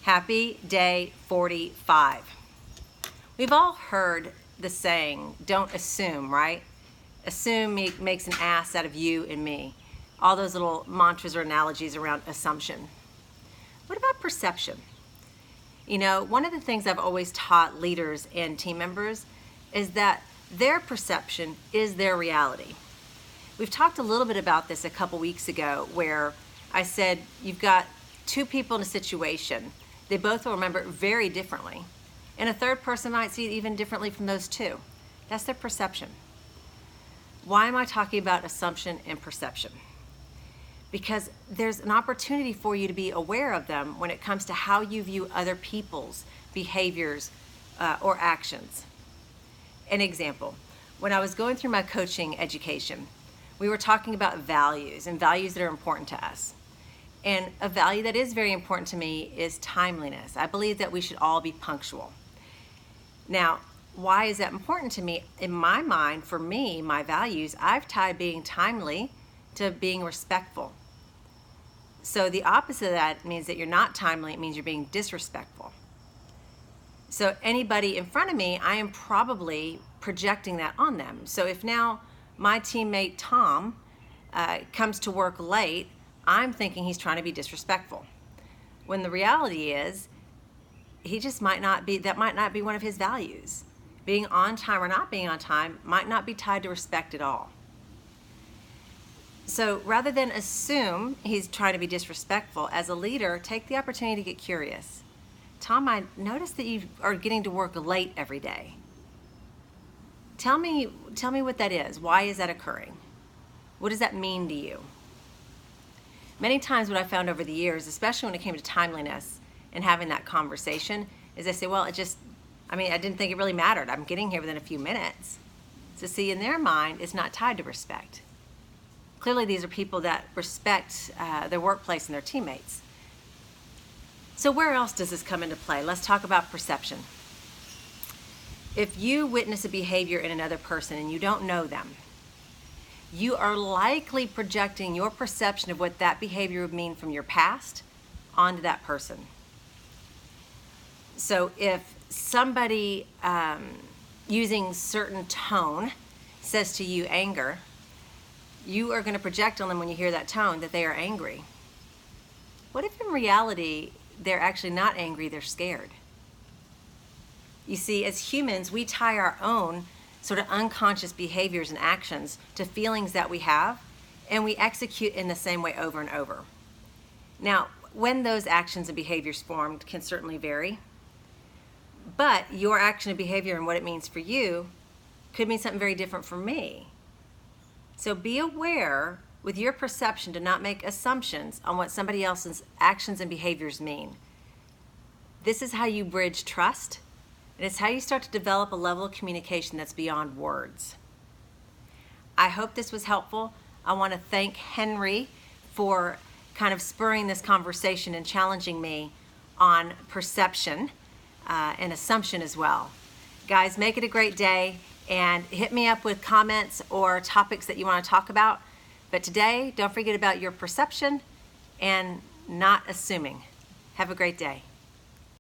Happy day 45. We've all heard the saying, don't assume, right? Assume makes an ass out of you and me. All those little mantras or analogies around assumption. What about perception? You know, one of the things I've always taught leaders and team members is that their perception is their reality. We've talked a little bit about this a couple weeks ago where I said you've got two people in a situation. They both will remember it very differently. And a third person might see it even differently from those two. That's their perception. Why am I talking about assumption and perception? Because there's an opportunity for you to be aware of them when it comes to how you view other people's behaviors or actions. An example, when I was going through my coaching education, we were talking about values and values that are important to us. And a value that is very important to me is timeliness. I believe that we should all be punctual. Now, why is that important to me? In my mind, for me, my values, I've tied being timely to being respectful. So the opposite of that means that you're not timely, it means you're being disrespectful. So anybody in front of me, I am probably projecting that on them. So if now my teammate Tom comes to work late, I'm thinking he's trying to be disrespectful. When the reality is, he just might not be, that might not be one of his values. Being on time or not being on time might not be tied to respect at all. So rather than assume he's trying to be disrespectful, as a leader, take the opportunity to get curious. Tom, I noticed that you are getting to work late every day. Tell me what that is. Why is that occurring? What does that mean to you? Many times what I found over the years, especially when it came to timeliness and having that conversation, is I say, well, I didn't think it really mattered. I'm getting here within a few minutes. So see, in their mind, it's not tied to respect. Clearly, these are people that respect their workplace and their teammates. So where else does this come into play? Let's talk about perception. If you witness a behavior in another person and you don't know them, you are likely projecting your perception of what that behavior would mean from your past onto that person. So if somebody using certain tone says to you anger, you are going to project on them when you hear that tone that they are angry. What if in reality they're actually not angry, they're scared? You see, as humans, we tie our own sort of unconscious behaviors and actions to feelings that we have, and we execute in the same way over and over. Now, when those actions and behaviors formed can certainly vary, but your action and behavior and what it means for you could mean something very different for me. So be aware with your perception to not make assumptions on what somebody else's actions and behaviors mean. This is how you bridge trust, and it's how you start to develop a level of communication that's beyond words. I hope this was helpful. I want to thank Henry for kind of spurring this conversation and challenging me on perception and assumption as well. Guys, make it a great day and hit me up with comments or topics that you want to talk about. But today, don't forget about your perception and not assuming. Have a great day.